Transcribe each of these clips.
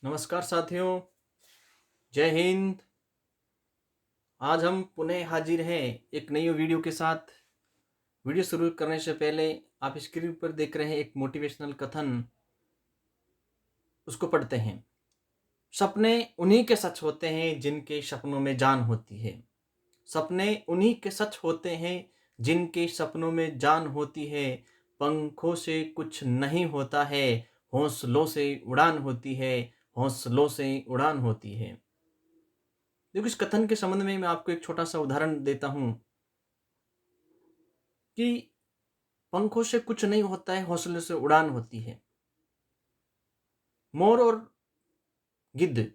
नमस्कार साथियों, जय हिंद। आज हम पुनः हाजिर हैं एक नई वीडियो के साथ। वीडियो शुरू करने से पहले आप स्क्रीन पर देख रहे हैं एक मोटिवेशनल कथन, उसको पढ़ते हैं। सपने उन्हीं के सच होते हैं जिनके सपनों में जान होती है। सपने उन्हीं के सच होते हैं जिनके सपनों में जान होती है। पंखों से कुछ नहीं होता है, हौसलों से उड़ान होती है, हौसलों से उड़ान होती है। देखो, इस कथन के संबंध में मैं आपको एक छोटा सा उदाहरण देता हूं कि पंखों से कुछ नहीं होता है, हौसले से उड़ान होती है। मोर और गिद्ध,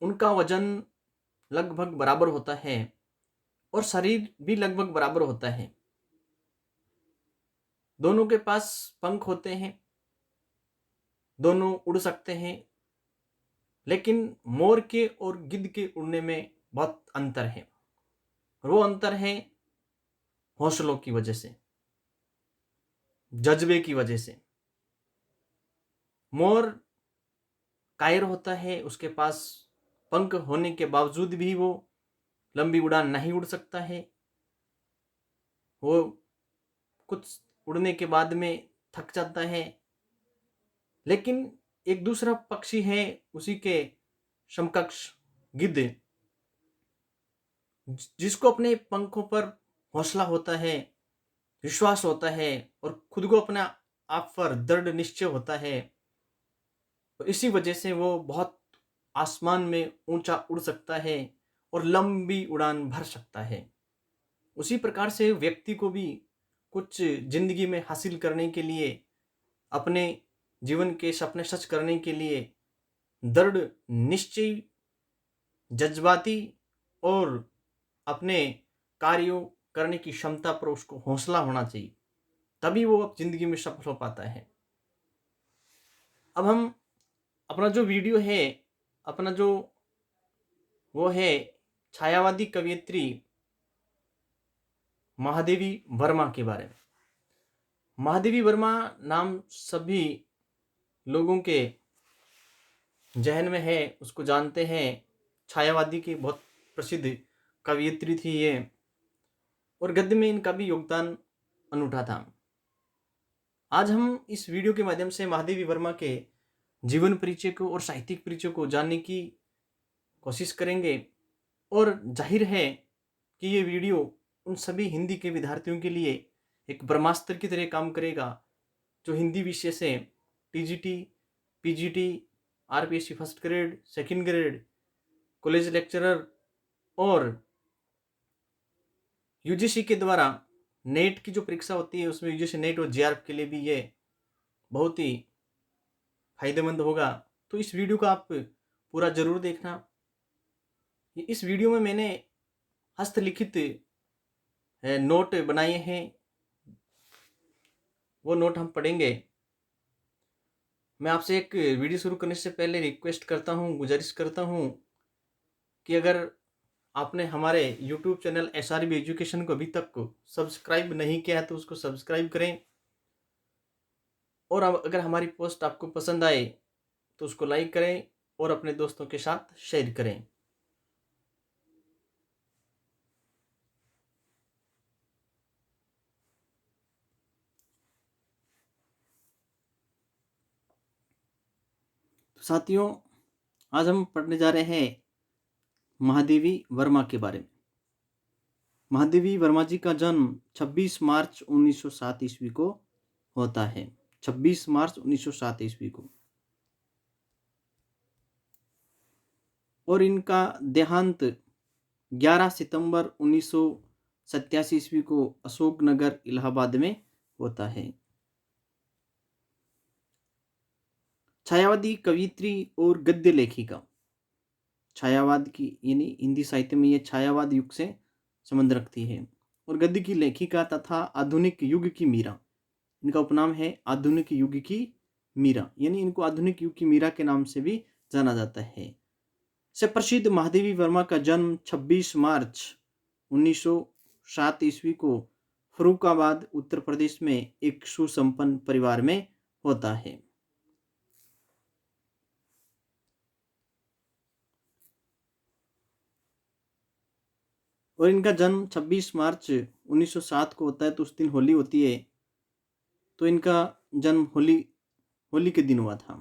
उनका वजन लगभग बराबर होता है और शरीर भी लगभग बराबर होता है। दोनों के पास पंख होते हैं, दोनों उड़ सकते हैं, लेकिन मोर के और गिद्ध के उड़ने में बहुत अंतर है। और वो अंतर है हौसलों की वजह से, जज्बे की वजह से। मोर कायर होता है, उसके पास पंख होने के बावजूद भी वो लंबी उड़ान नहीं उड़ सकता है। वो कुछ उड़ने के बाद में थक जाता है। लेकिन एक दूसरा पक्षी है उसी के समकक्ष, गिद्ध, जिसको अपने पंखों पर हौसला होता है, विश्वास होता है और खुद को अपना आप पर दृढ़ निश्चय होता है। तो इसी वजह से वो बहुत आसमान में ऊंचा उड़ सकता है और लंबी उड़ान भर सकता है। उसी प्रकार से व्यक्ति को भी कुछ जिंदगी में हासिल करने के लिए, अपने जीवन के सपने सच करने के लिए दृढ़ निश्चय, जज्बाती और अपने कार्यों करने की क्षमता पर उसको हौसला होना चाहिए, तभी वो जिंदगी में सफल हो पाता है। अब हम अपना जो वीडियो है, अपना जो वो है छायावादी कवियत्री महादेवी वर्मा के बारे में। महादेवी वर्मा नाम सभी लोगों के जहन में है, उसको जानते हैं। छायावादी की बहुत प्रसिद्ध कवियत्री थी ये, और गद्य में इनका भी योगदान अनूठा था। आज हम इस वीडियो के माध्यम से महादेवी वर्मा के जीवन परिचय को और साहित्यिक परिचय को जानने की कोशिश करेंगे। और जाहिर है कि ये वीडियो उन सभी हिंदी के विद्यार्थियों के लिए एक ब्रह्मास्त्र की तरह काम करेगा, जो हिंदी विषय से TGT, PGT, RPSC first grade, second grade, college lecturer और यूजीसी के द्वारा नेट की जो परीक्षा होती है, उसमें यूजीसी नेट और जेआरएफ के लिए भी ये बहुत ही फायदेमंद होगा। तो इस वीडियो को आप पूरा जरूर देखना। इस वीडियो में मैंने हस्तलिखित नोट बनाए हैं, वो नोट हम पढ़ेंगे। मैं आपसे एक वीडियो शुरू करने से पहले रिक्वेस्ट करता हूँ, गुजारिश करता हूँ कि अगर आपने हमारे YouTube चैनल SRB एजुकेशन को अभी तक सब्सक्राइब नहीं किया है तो उसको सब्सक्राइब करें। और अब अगर हमारी पोस्ट आपको पसंद आए तो उसको लाइक करें और अपने दोस्तों के साथ शेयर करें। तो साथियों, आज हम पढ़ने जा रहे हैं महादेवी वर्मा के बारे में। महादेवी वर्मा जी का जन्म 26 मार्च 1907 ईस्वी को होता है। 26 मार्च 1907 ईस्वी को। और इनका देहांत 11 सितंबर 1987 ईस्वी को अशोकनगर, इलाहाबाद में होता है। छायावादी कवियत्री और गद्य लेखिका। छायावाद की यानी हिंदी साहित्य में ये छायावाद युग से संबंध रखती है। और गद्य की लेखिका तथा आधुनिक युग की मीरा। इनका उपनाम है आधुनिक युग की मीरा, यानी इनको आधुनिक युग की मीरा के नाम से भी जाना जाता है। से प्रसिद्ध महादेवी वर्मा का जन्म 26 मार्च 1907 ईस्वी को फर्रुखाबाद, उत्तर प्रदेश में एक सुसंपन्न परिवार में होता है। और इनका जन्म 26 मार्च 1907 को होता है, तो उस दिन होली होती है। तो इनका जन्म होली होली के दिन हुआ था।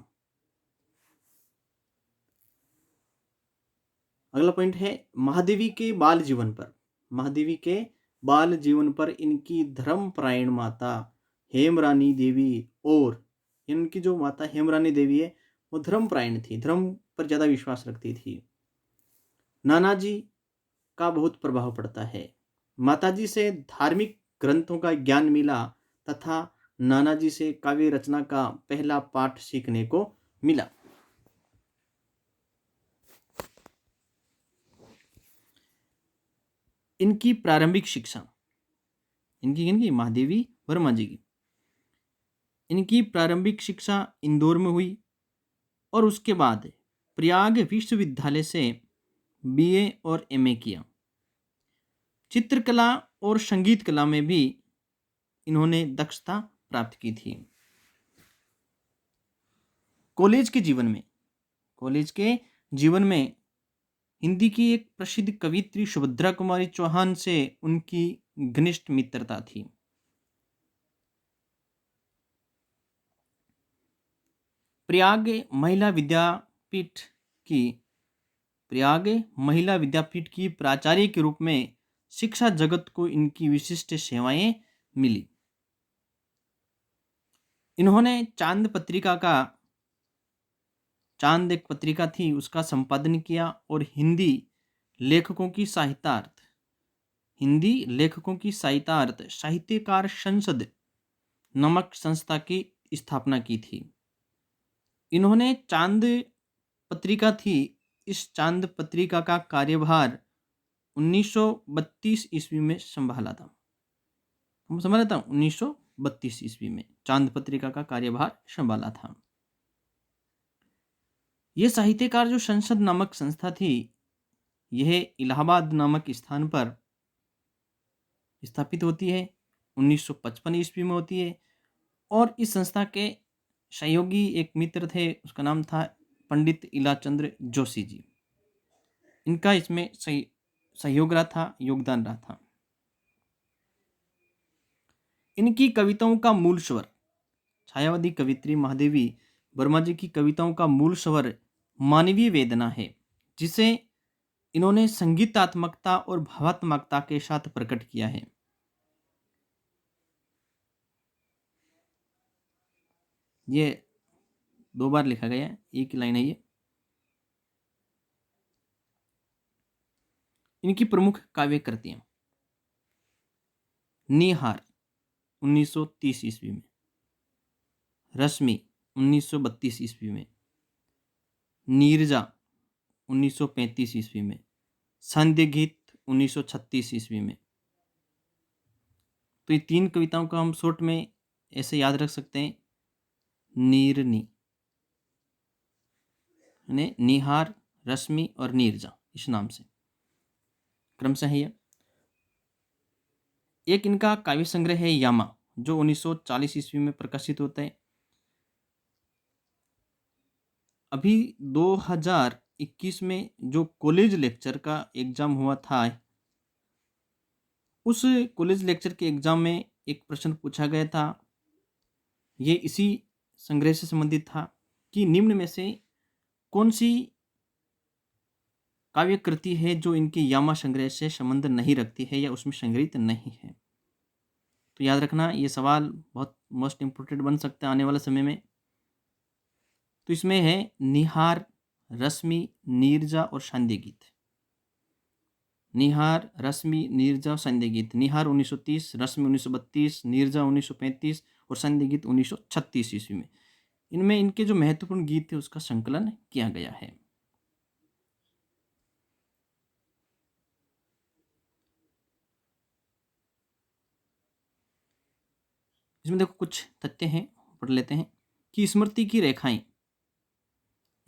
अगला पॉइंट है महादेवी के बाल जीवन पर। महादेवी के बाल जीवन पर इनकी धर्मपरायण माता हेमरानी देवी, और इनकी जो माता हेमरानी देवी है वो धर्मपरायण थी, धर्म पर ज़्यादा विश्वास रखती थी। नानाजी का बहुत प्रभाव पड़ता है। माताजी से धार्मिक ग्रंथों का ज्ञान मिला तथा नानाजी से काव्य रचना का पहला पाठ सीखने को मिला। इनकी प्रारंभिक शिक्षा, इनकी महादेवी वर्मा जी की, इनकी प्रारंभिक शिक्षा इंदौर में हुई और उसके बाद प्रयाग विश्वविद्यालय से बीए और एमए किया। चित्रकला और संगीत कला में भी इन्होंने दक्षता प्राप्त की थी। कॉलेज के जीवन में हिंदी की एक प्रसिद्ध कवियत्री सुभद्रा कुमारी चौहान से उनकी घनिष्ठ मित्रता थी। प्रयाग महिला विद्यापीठ की प्राचार्य के रूप में शिक्षा जगत को इनकी विशिष्ट सेवाएं मिली। इन्होंने चांद एक पत्रिका थी, उसका संपादन किया और हिंदी लेखकों की सहायतार्थ साहित्यकार संसद नामक संस्था की स्थापना की थी। इन्होंने इस चांद पत्रिका का कार्यभार 1932 ईस्वी में संभाला था। 1932 ईस्वी में चांद पत्रिका का कार्यभार संभाला था। यह साहित्यकार जो संसद नामक संस्था थी, यह इलाहाबाद नामक स्थान पर स्थापित होती है, 1955 ईस्वी में होती है। और इस संस्था के सहयोगी एक मित्र थे, उसका नाम था पंडित इलाचंद्र जोशी जी। इनका इसमें योगदान रहा था। इनकी कविताओं का मूल स्वर, छायावादी कवित्री महादेवी वर्मा जी की कविताओं का मूल स्वर मानवीय वेदना है, जिसे इन्होंने संगीतात्मकता और भावात्मकता के साथ प्रकट किया है। ये 2 बार लिखा गया है, एक लाइन है ये। इनकी प्रमुख काव्य कृतियां: निहार 1930 ईस्वी में, रश्मि 1932 ईस्वी में, नीरजा 1935 ईस्वी में, संध्या गीत 1936 ईस्वी में। तो ये 3 कविताओं का हम शॉर्ट में ऐसे याद रख सकते हैं, नीरनी, निहार, रश्मि और नीरजा, इस नाम से क्रमशः है। एक इनका काव्य संग्रह है यामा, जो 1940 ईस्वी में प्रकाशित होता है। अभी 2021 में जो कॉलेज लेक्चर का एग्जाम हुआ था, उस कॉलेज लेक्चर के एग्जाम में एक प्रश्न पूछा गया था, ये इसी संग्रह से संबंधित था कि निम्न में से कौन सी काव्य कृति है जो इनके यामा संग्रह से संबंध नहीं रखती है या उसमें संग्रहित नहीं है। तो याद रखना, ये सवाल बहुत मोस्ट इम्पोर्टेंट बन सकता है आने वाले समय में। तो इसमें है निहार, रश्मि, नीरजा और संध्या गीत। निहार, रश्मि, नीरजा, संध्या गीत। निहार 1930, रश्मि 1932, नीरजा 1935 और संध्या गीत 1936 ईस्वी में। इनमें इनके जो महत्वपूर्ण गीत थे उसका संकलन किया गया है। इसमें देखो कुछ तथ्य हैं, पढ़ लेते हैं कि स्मृति की रेखाएं,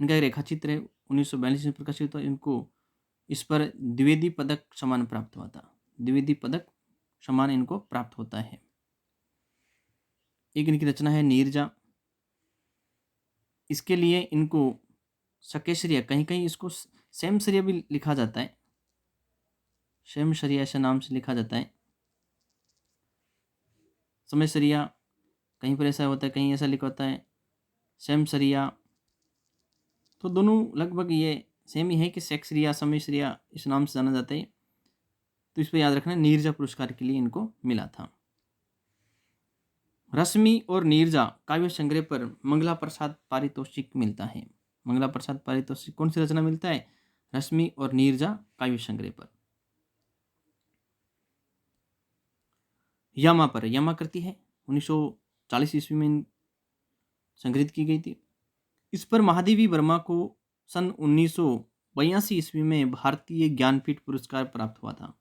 इनका रेखा चित्र है, 1942 में प्रकाशित हुआ। इनको इस पर द्विवेदी पदक सम्मान प्राप्त हुआ था। द्विवेदी पदक सम्मान इनको प्राप्त होता है। एक इनकी रचना है नीरजा, इसके लिए इनको सकेशरिया, कहीं कहीं इसको सेमसरिया भी लिखा जाता है, शमशरिया ऐसे नाम से लिखा जाता है। समयसरिया कहीं पर ऐसा होता है, कहीं ऐसा लिखा होता है शमशरिया। तो दोनों लगभग ये सेम ही है कि सेक्सरिया समयसरिया इस नाम से जाना जाता है। तो इस पर याद रखना, नीरजा पुरस्कार के लिए इनको मिला था। रश्मि और नीरजा काव्य संग्रह पर मंगला प्रसाद पारितोषिक मिलता है। मंगला प्रसाद पारितोषिक कौन सी रचना मिलता है? रश्मि और नीरजा काव्य संग्रह पर। यमा पर यमा कृति है 1940 ईस्वी में संग्रहित की गई थी। इस पर महादेवी वर्मा को सन 1982 ईस्वी में भारतीय ज्ञानपीठ पुरस्कार प्राप्त हुआ था।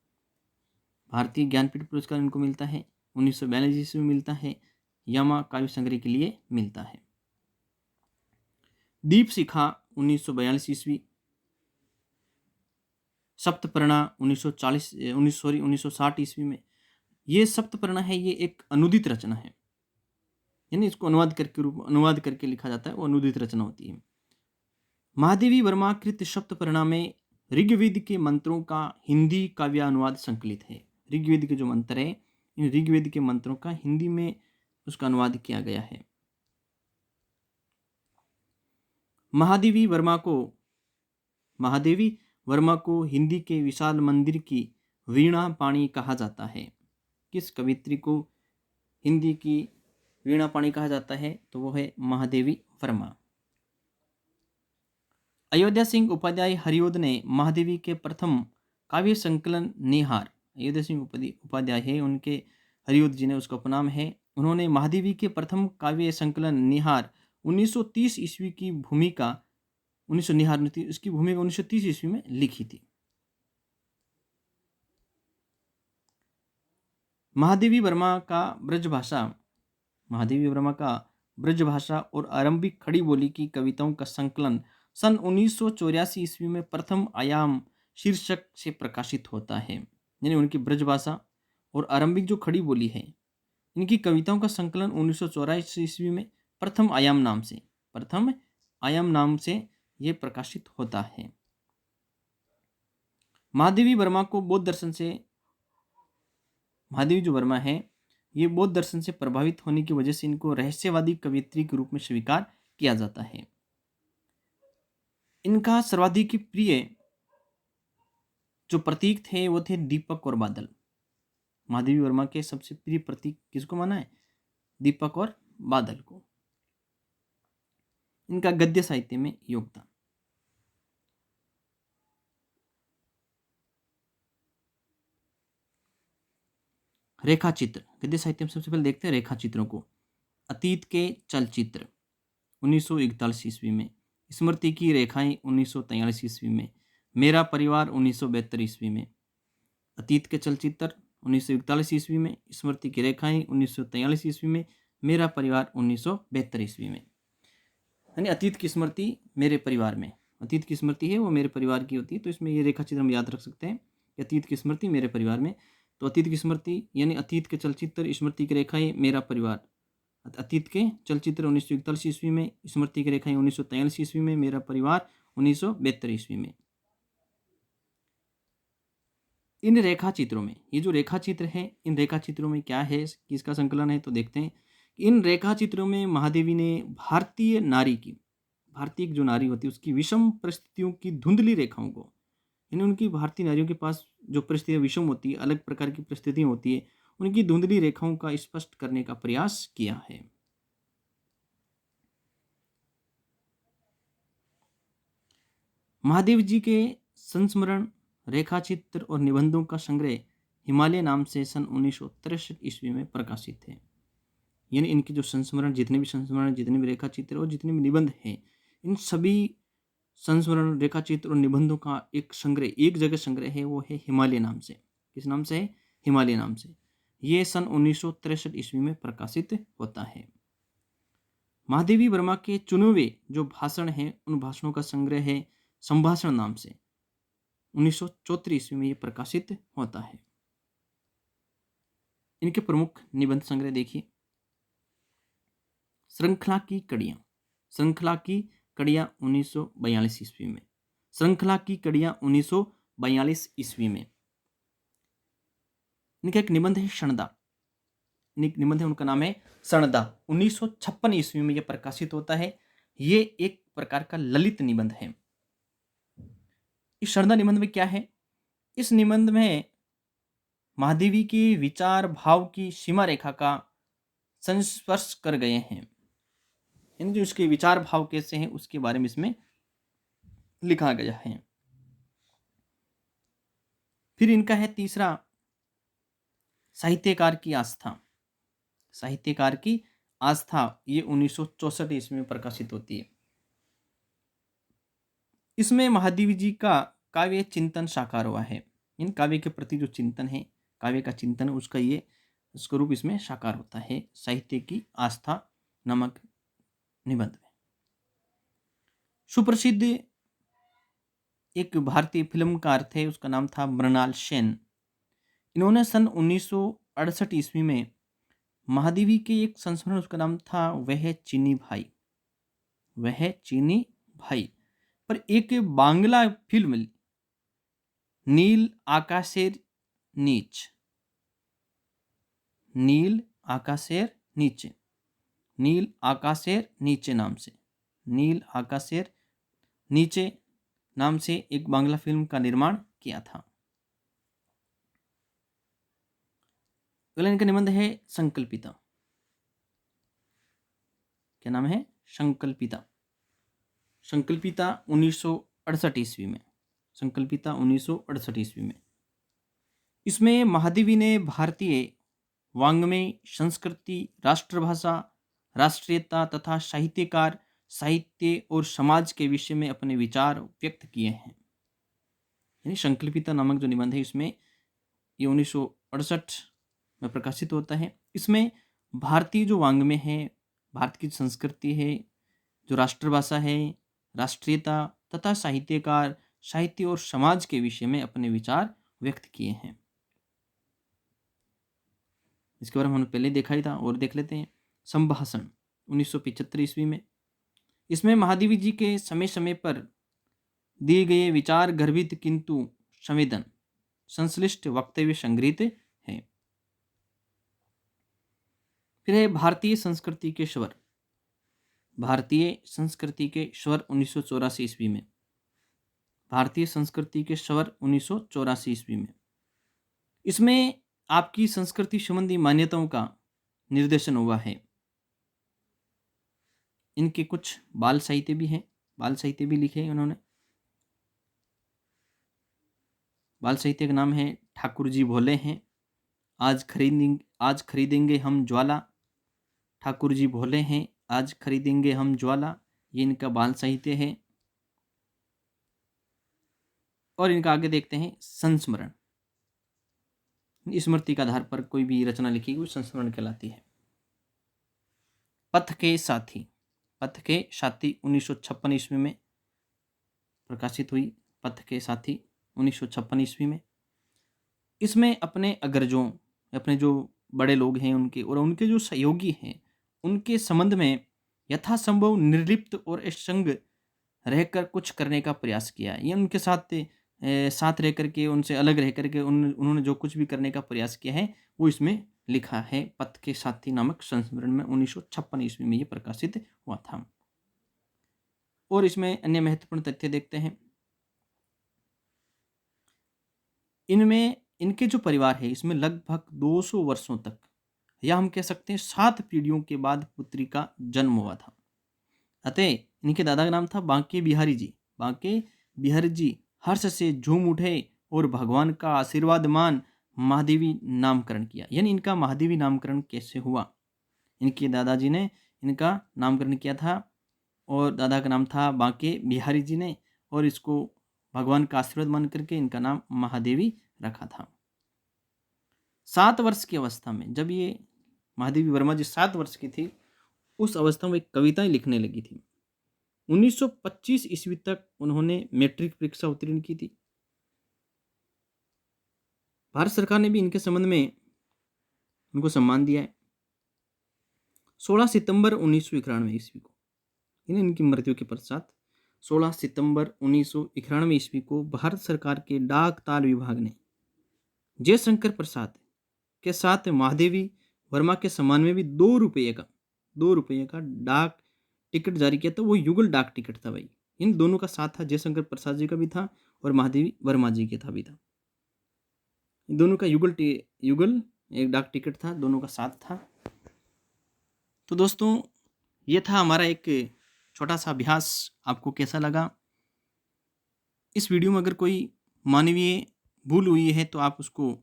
भारतीय ज्ञानपीठ पुरस्कार इनको मिलता है 1942 ईस्वी में मिलता है। यमा काव्य संग्रह के लिए मिलता है। दीप शिखा 1942 ईस्वी। सप्तपर्णा 1960 ईस्वी में। ये सप्तपर्णा है, ये एक अनुदित रचना है, यानी इसको अनुवाद करके लिखा जाता है, वो अनुदित रचना होती है। महादेवी वर्मा कृत सप्तपर्णा में ऋग्वेद के मंत्रों का हिंदी काव्यानुवाद संकलित है। ऋग्वेद के जो मंत्र है, इन ऋग्वेद के मंत्रों का हिंदी में उसका अनुवाद किया गया है। महादेवी वर्मा को हिंदी के विशाल मंदिर की वीणा पाणी कहा जाता है। किस कवित्री को हिंदी की वीणा पाणी कहा जाता है? तो वो है महादेवी वर्मा। अयोध्या सिंह उपाध्याय हरिओद ने महादेवी के प्रथम काव्य संकलन निहार, अयोध्या सिंह उपाध्याय है, उनके हरिओद जी ने उसका उपनाम है। उन्होंने महादेवी के प्रथम काव्य संकलन निहार 1930 ईस्वी की भूमिका 1930 ईस्वी में लिखी थी। महादेवी वर्मा का ब्रजभाषा और आरंभिक खड़ी बोली की कविताओं का संकलन सन 1984 ईस्वी में प्रथम आयाम शीर्षक से प्रकाशित होता है। यानी उनकी ब्रजभाषा और आरंभिक जो खड़ी बोली है, इनकी कविताओं का संकलन 1984 ईस्वी में प्रथम आयाम नाम से ये प्रकाशित होता है। महादेवी जो वर्मा है, ये बौद्ध दर्शन से प्रभावित होने की वजह से इनको रहस्यवादी कवियत्री के रूप में स्वीकार किया जाता है। इनका सर्वाधिक प्रिय जो प्रतीक थे वो थे दीपक और बादल। महादेवी वर्मा के सबसे प्रिय प्रतीक किसको माना है? दीपक और बादल को। इनका गद्य साहित्य में योगदान। रेखा चित्र, गद्य साहित्य में सबसे पहले देखते हैं रेखा चित्रों को। अतीत के चलचित्र 1941 ईस्वी में, स्मृति की रेखाएं 1943 ईस्वी में, मेरा परिवार 1972 ईस्वी में। अतीत के चलचित्र 1941 ईस्वी में, स्मृति की रेखाएं 1943 ईस्वी में, मेरा परिवार 1972 ईस्वी में। यानी अतीत की स्मृति मेरे परिवार में, अतीत की स्मृति है वो मेरे परिवार की होती है, तो इसमें ये रेखा चित्र हम याद रख सकते हैं कि अतीत की स्मृति मेरे परिवार में। तो अतीत की स्मृति यानी अतीत के चलचित्र, स्मृति की रेखाएं, मेरा परिवार। अतीत के चलचित्र 1941 ईस्वी में, स्मृति की रेखाएं 1943 ईस्वी में, मेरा परिवार 1972 ईस्वी में। इन रेखा चित्रों में, ये जो रेखा चित्र है, इन रेखा चित्रों में क्या है, किसका संकलन है, तो देखते हैं। इन रेखा चित्रों में महादेवी ने भारतीय जो नारी होती है उसकी विषम परिस्थितियों की धुंधली रेखाओं को, यानी उनकी भारतीय नारियों के पास जो परिस्थितियां विषम होती है, अलग प्रकार की परिस्थितियां होती है, उनकी धुंधली रेखाओं का स्पष्ट करने का प्रयास किया है। महादेव जी के संस्मरण, रेखाचित्र और निबंधों का संग्रह हिमालय नाम से सन 1963 ईस्वी में प्रकाशित है। यानी इनके जो जितने भी रेखाचित्र और जितने भी निबंध हैं, इन सभी संस्मरण, रेखाचित्र और निबंधों का एक जगह संग्रह है, वो है हिमालय नाम से। किस नाम से है? हिमालय नाम से। ये सन 1963 ईस्वी में प्रकाशित होता है। महादेवी वर्मा के चुने हुए जो भाषण हैं, उन भाषणों का संग्रह है संभाषण नाम से, 1974 ईस्वी में ये प्रकाशित होता है। इनके प्रमुख निबंध संग्रह देखिए। श्रृंखला की कड़ियां 1942 ईस्वी में। श्रृंखला की कड़ियां 1942 ईस्वी में। इनका एक निबंध है शणदा। एक निबंध है, उनका नाम है शणदा। 1956 ईस्वी में यह प्रकाशित होता है। ये एक प्रकार का ललित निबंध है। इस शणदा निबंध में क्या है? इस निबंध में महादेवी के विचार भाव की सीमा रेखा का संस्पर्श कर गए हैं। यानी जो उसके विचार भाव कैसे हैं उसके बारे में इसमें लिखा गया है। फिर इनका है तीसरा, साहित्यकार की आस्था। साहित्यकार की आस्था, ये 1964 ईस्वी में प्रकाशित होती है। इसमें महादेवी जी का काव्य चिंतन साकार हुआ है। इन काव्य के प्रति जो चिंतन है, काव्य का चिंतन है, उसका ये स्वरूप इसमें साकार होता है साहित्य की आस्था नामक निबंध में। सुप्रसिद्ध एक भारतीय फिल्मकार थे, उसका नाम था मृणाल सेन। इन्होंने सन 1968 ईस्वी में महादेवी के एक संस्मरण, उसका नाम था वह चीनी भाई, वह चीनी भाई, पर एक बांग्ला फिल्म नील आकाशेर नीच, नील आकाशेर नीचे, नील आकाशेर नीचे नाम से, नील आकाशेर नीचे नाम से एक बांग्ला फिल्म का निर्माण किया था। अगला इनका निबंध है संकल्पिता। क्या नाम है? संकल्पिता। संकल्पिता 1968 ईस्वी में, संकल्पिता 1968 ईस्वी में। इसमें महादेवी ने भारतीय वाङ्मय, संस्कृति, राष्ट्रभाषा, राष्ट्रीयता तथा साहित्यकार, साहित्य और समाज के विषय में अपने विचार व्यक्त किए हैं। यानी संकल्पिता नामक जो निबंध है, इसमें ये 1968 में प्रकाशित होता है। इसमें भारतीय जो वाङ्मय है, भारत की संस्कृति है, जो राष्ट्रभाषा है, राष्ट्रीयता तथा साहित्यकार, साहित्य और समाज के विषय में अपने विचार व्यक्त किए हैं। इसके बारे में हमने पहले देखा ही था और देख लेते हैं। संभाषण 1975 ईस्वी में। इसमें महादेवी जी के समय समय पर दिए गए विचार गर्भित किंतु संवेदन संश्लिष्ट वक्तव्य संग्रहित है। फिर है भारतीय संस्कृति के स्वर। भारतीय संस्कृति के स्वर 1984 ईस्वी में। भारतीय संस्कृति के स्वर 1984 ईस्वी में। इसमें आपकी संस्कृति संबंधी मान्यताओं का निर्देशन हुआ है। इनके कुछ बाल साहित्य भी हैं, बाल साहित्य भी लिखे हैं उन्होंने। बाल साहित्य का नाम है ठाकुर जी भोले हैं, आज खरीदेंगे हम ज्वाला। ठाकुर जी भोले हैं, आज खरीदेंगे हम ज्वाला, ये इनका बाल साहित्य है। और इनका आगे देखते हैं संस्मरण। स्मृति के आधार पर कोई भी रचना लिखी गई संस्मरण कहलाती है। पथ के साथी, पथ के साथी 1956 ईस्वी में प्रकाशित हुई। पथ के साथी 1956 ईस्वी में। इसमें अपने अग्रजों, अपने जो बड़े लोग हैं उनके और उनके जो सहयोगी हैं उनके संबंध में यथासंभव निर्लिप्त और असंग रहकर कुछ करने का प्रयास किया। ये उनके साथ रह करके, उनसे अलग रह करके उन्होंने जो कुछ भी करने का प्रयास किया है वो इसमें लिखा है। पथ के साथी नामक संस्मरण में 1956 ईस्वी में ये प्रकाशित हुआ था। और इसमें अन्य महत्वपूर्ण तथ्य देखते हैं। इनमें इनके जो परिवार है इसमें लगभग 200 वर्षों तक, या हम कह सकते हैं 7 पीढ़ियों के बाद पुत्री का जन्म हुआ था। अतः इनके दादा का नाम था बांके बिहारी जी। बांके बिहारी जी हर्ष से झूम उठे और भगवान का आशीर्वाद मान महादेवी नामकरण किया। यानी इनका महादेवी नामकरण कैसे हुआ? इनके दादाजी ने इनका नामकरण किया था और दादा का नाम था बांके बिहारी जी ने, और इसको भगवान का आशीर्वाद मान करके इनका नाम महादेवी रखा था। 7 वर्ष की अवस्था में, जब ये महादेवी वर्मा जी 7 वर्ष की थी, उस अवस्था में कविताएं लिखने लगी थी। 1925 ईस्वी तक उन्होंने मैट्रिक परीक्षा उत्तीर्ण की थी। भारत सरकार ने भी इनके संबंध में उनको सम्मान दिया है। 16 सितंबर 1991 ईस्वी को, इनकी मृत्यु के पश्चात 16 सितंबर 1991 ईस्वी को भारत सरकार के डाक तार विभाग ने जयशंकर प्रसाद के साथ महादेवी वर्मा के सम्मान में भी 2 रुपये का डाक टिकट जारी किया था। वो युगल डाक टिकट था भाई। इन दोनों का साथ था, जयशंकर प्रसाद जी का भी था और महादेवी वर्मा जी के था भी था। इन दोनों का युगल एक डाक टिकट था, दोनों का साथ था। तो दोस्तों, ये था हमारा एक छोटा सा अभ्यास। आपको कैसा लगा? इस वीडियो में अगर कोई मानवीय भूल हुई है तो आप उसको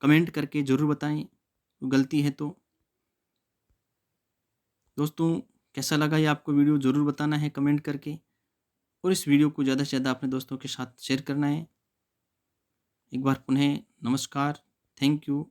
कमेंट करके ज़रूर बताएं, गलती है तो। दोस्तों, कैसा लगा ये आपको वीडियो ज़रूर बताना है कमेंट करके, और इस वीडियो को ज़्यादा से ज़्यादा अपने दोस्तों के साथ शेयर करना है। एक बार पुनः नमस्कार, थैंक यू।